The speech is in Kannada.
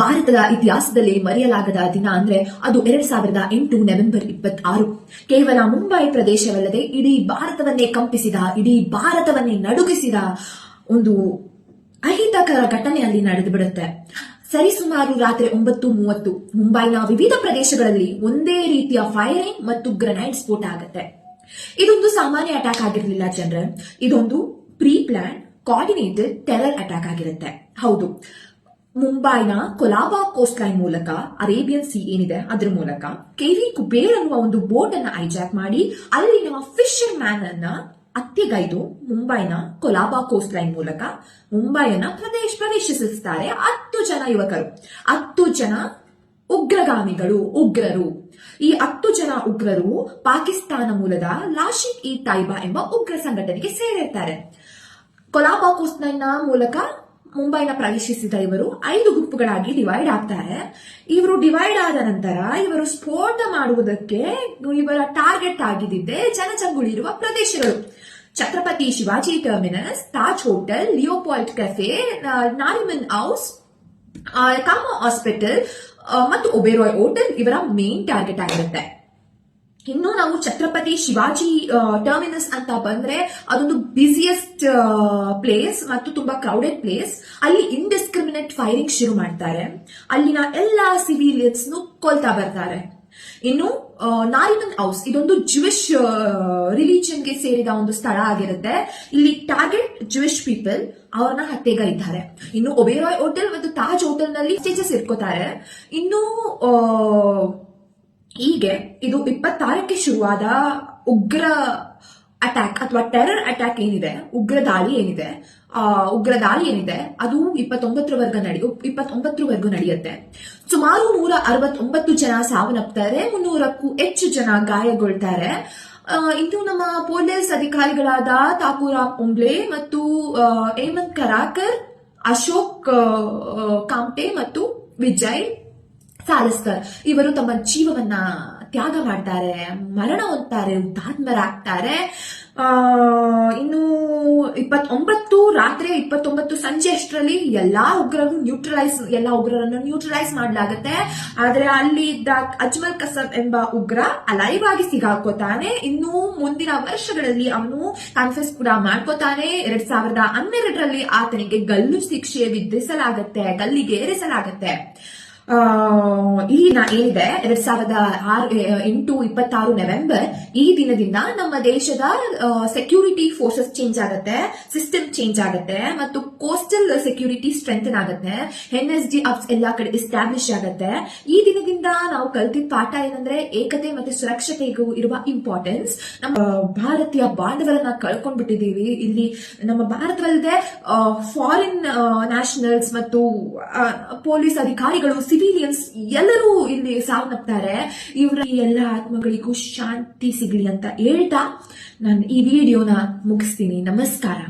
ಭಾರತದ ಇತಿಹಾಸದಲ್ಲಿ ಮರೆಯಲಾಗದ ದಿನ ಅಂದ್ರೆ ಅದು 2008 ನವೆಂಬರ್ 26. ಕೇವಲ ಮುಂಬೈ ಪ್ರದೇಶವಲ್ಲದೆ ಇಡೀ ಭಾರತವನ್ನೇ ಕಂಪಿಸಿದ, ಇಡೀ ಭಾರತವನ್ನೇ ನಡುಗಿಸಿದ ಒಂದು ಅಹಿತಕರ ಘಟನೆ ಅಲ್ಲಿ ನಡೆದು ಬಿಡುತ್ತೆ. ಸರಿಸುಮಾರು ರಾತ್ರಿ 9:30 ಮುಂಬೈನ ವಿವಿಧ ಪ್ರದೇಶಗಳಲ್ಲಿ ಒಂದೇ ರೀತಿಯ ಫೈರಿಂಗ್ ಮತ್ತು ಗ್ರೆನೇಡ್ ಸ್ಫೋಟ ಆಗುತ್ತೆ. ಇದೊಂದು ಸಾಮಾನ್ಯ ಅಟ್ಯಾಕ್ ಆಗಿರಲಿಲ್ಲ ಜನರಲ್, ಇದೊಂದು pre plan coordinated terror attack ಆಗಿರುತ್ತೆ. ಹೌದು, ಮುಂಬೈನ ಕೊಲಾಬಾ ಕೋಸ್ಟ್ ಲೈನ್ ಮೂಲಕ ಅರೇಬಿಯನ್ ಸಿ ಏನಿದೆ ಅದರ ಮೂಲಕ ಕೆವಿ ಕುಬೇರ್ ಅನ್ನುವ ಒಂದು ಬೋಟ್ ಅನ್ನ ಹೈಜಾಕ್ ಮಾಡಿ ಅಲ್ಲಿನ ಫಿಶರ್ ಮ್ಯಾನ್ ಅನ್ನ ಹತ್ಯೆಗೈದು ಮುಂಬೈನ ಕೊಲಾಬಾ ಕೋಸ್ಟ್ ಲೈನ್ ಮೂಲಕ ಮುಂಬೈಯನ್ನ ಪ್ರವೇಶಿಸುತ್ತಾರೆ 10 ಜನ ಯುವಕರು, 10 ಜನ ಉಗ್ರರು. ಈ 10 ಜನ ಉಗ್ರರು ಪಾಕಿಸ್ತಾನ ಮೂಲದ ಲಾಶಿಕ್ ಇ ತೈಬಾ ಎಂಬ ಉಗ್ರ ಸಂಘಟನೆಗೆ ಸೇರಿರ್ತಾರೆ. ಕೊಲಾಬಾ ಕೋಸ್ಟ್ ಲೈನ್ ಮೂಲಕ ಮುಂಬೈನ ಪ್ರವೇಶಿಸಿದ ಇವರು 5 ಗುಂಪುಗಳಾಗಿ ಡಿವೈಡ್ ಆಗ್ತಾರೆ. ಇವರು ಡಿವೈಡ್ ಆದ ನಂತರ ಇವರು ಸ್ಫೋಟ ಮಾಡುವುದಕ್ಕೆ ಇವರ ಟಾರ್ಗೆಟ್ ಆಗಿದ್ದೆ ಜನಜಂಗುಳಿ ಇರುವ ಪ್ರದೇಶಗಳು: Chhatrapati Shivaji Terminus, Taj Hotel, Leopold Cafe, Nariman House, Cama Hospital ಮತ್ತು ಒಬೇರಾಯ್ ಹೋಟೆಲ್ ಇವರ ಮೇನ್ ಟಾರ್ಗೆಟ್ ಆಗಿರುತ್ತೆ. ಇನ್ನು ನಾವು ಛತ್ರಪತಿ ಶಿವಾಜಿ ಟರ್ಮಿನಸ್ ಅಂತ ಬಂದ್ರೆ ಅದೊಂದು ಬಿಸಿಯೆಸ್ಟ್ ಪ್ಲೇಸ್ ಮತ್ತು ತುಂಬಾ ಕ್ರೌಡೆಡ್ ಪ್ಲೇಸ್. ಅಲ್ಲಿ ಇಂಡಿಸ್ಕ್ರಿಮಿನೇಟ್ ಫೈರಿಂಗ್ ಶುರು ಮಾಡ್ತಾರೆ, ಅಲ್ಲಿನ ಎಲ್ಲಾ ಸಿವಿಲಿಯನ್ಸ್ ಕೊಲ್ತಾ ಬರ್ತಾರೆ. ಇನ್ನು ನಾರಿಮನ್ ಹೌಸ್ ಇದೊಂದು ಜುವಿಶ್ ರಿಲಿಜನ್ಗೆ ಸೇರಿದ ಒಂದು ಸ್ಥಳ ಆಗಿರುತ್ತೆ. ಇಲ್ಲಿ ಟಾರ್ಗೆಟ್ ಜುವಿಶ್ ಪೀಪಲ್, ಅವ್ರನ್ನ ಹತ್ಯೆಗೈದ್ದಾರೆ. ಇನ್ನು ಒಬೇರಾಯ್ ಹೋಟೆಲ್ ಮತ್ತು ತಾಜ್ ಹೋಟೆಲ್ ನಲ್ಲಿ ಸ್ಟೇಜಸ್ ಇಟ್ಕೋತಾರೆ. ಇನ್ನು ಹೀಗೆ ಇದು 26ಕ್ಕೆ ಶುರುವಾದ ಉಗ್ರ ಅಟ್ಯಾಕ್ ಅಥವಾ ಟೆರರ್ ಅಟ್ಯಾಕ್ ಏನಿದೆ, ಉಗ್ರ ದಾಳಿ ಏನಿದೆ ಅದು 29ರವರೆಗೂ ನಡೆಯುತ್ತೆ. ಸುಮಾರು 169 ಜನ ಸಾವನ್ನಪ್ತಾರೆ, 300ಕ್ಕೂ ಹೆಚ್ಚು ಜನ ಗಾಯಗೊಳ್ತಾರೆ. ಇನ್ನು ನಮ್ಮ ಪೊಲೀಸ್ ಅಧಿಕಾರಿಗಳಾದ ತಾಕೂರಾಮ್ ಒಂಬ್ಳೆ ಮತ್ತು ಹೇಮಂತ್ ಕರಾಕರ್, ಅಶೋಕ್ ಕಾಮ್ಟೆ ಮತ್ತು ವಿಜಯ್ ಸಾಲಸ್ಕರ್ ಇವರು ತಮ್ಮ ಜೀವವನ್ನ ತ್ಯಾಗ ಮಾಡ್ತಾರೆ, ಮರಣ ಹೊಂದ್ತಾರೆ, ಹುತಾತ್ಮರಾಗ್ತಾರೆ. ಇನ್ನು 29 ರಾತ್ರಿ 29 ಸಂಜೆ ಅಷ್ಟರಲ್ಲಿ ಎಲ್ಲಾ ಉಗ್ರರನ್ನು ನ್ಯೂಟ್ರಲೈಸ್ ಮಾಡಲಾಗುತ್ತೆ. ಆದ್ರೆ ಅಲ್ಲಿ ಇದ್ದ ಅಜ್ಮಲ್ ಕಸಬ್ ಎಂಬ ಉಗ್ರ ಅಲೈವ್ ಆಗಿ ಸಿಗಾಕೋತಾನೆ. ಇನ್ನು ಮುಂದಿನ ವರ್ಷಗಳಲ್ಲಿ ಅವನು ಕನ್ಫೆಸ್ ಕೂಡ ಮಾಡ್ಕೋತಾನೆ. 2012ರಲ್ಲಿ ಆತನಿಗೆ ಗಲ್ಲು ಶಿಕ್ಷೆ ಗಲ್ಲಿಗೇರಿಸಲಾಗತ್ತೆ. ಈ ದಿನ ಏನಿದೆ 2008 ನವೆಂಬರ್, ಈ ದಿನದಿಂದ ನಮ್ಮ ದೇಶದ ಸೆಕ್ಯೂರಿಟಿ ಫೋರ್ಸಸ್ ಚೇಂಜ್ ಆಗುತ್ತೆ, ಸಿಸ್ಟಮ್ ಚೇಂಜ್ ಆಗುತ್ತೆ ಮತ್ತು ಕೋಸ್ಟಲ್ ಸೆಕ್ಯೂರಿಟಿ ಸ್ಟ್ರೆಂಥನ್ ಆಗುತ್ತೆ, NSG ಎಲ್ಲಾ ಕಡೆ ಎಸ್ಟಾಬ್ಲಿಷ್ ಆಗುತ್ತೆ. ಈ ದಿನದಿಂದ ನಾವು ಕಲ್ತಿದ್ದ ಪಾಠ ಏನಂದ್ರೆ ಏಕತೆ ಮತ್ತು ಸುರಕ್ಷತೆಗೂ ಇರುವ ಇಂಪಾರ್ಟೆನ್ಸ್. ನಮ್ಮ ಭಾರತೀಯ ಬಾಂಧವರನ್ನ ಕಳ್ಕೊಂಡ್ಬಿಟ್ಟಿದೀವಿ. ಇಲ್ಲಿ ನಮ್ಮ ಭಾರತವಲ್ಲದೆ ಫಾರಿನ್ ನ್ಯಾಷನಲ್ಸ್ ಮತ್ತು ಪೊಲೀಸ್ ಅಧಿಕಾರಿಗಳು, ಸಿವಿಲಿಯನ್ಸ್ ಎಲ್ಲರೂ ಇಲ್ಲಿ ಸಾವನ್ನಪ್ತಾರೆ. ಇವರ ಎಲ್ಲ ಆತ್ಮಗಳಿಗೂ ಶಾಂತಿ ಸಿಗಲಿ ಅಂತ ಹೇಳ್ತಾ ನಾನು ಈ ವಿಡಿಯೋನ ಮುಗಿಸ್ತೀನಿ. ನಮಸ್ಕಾರ.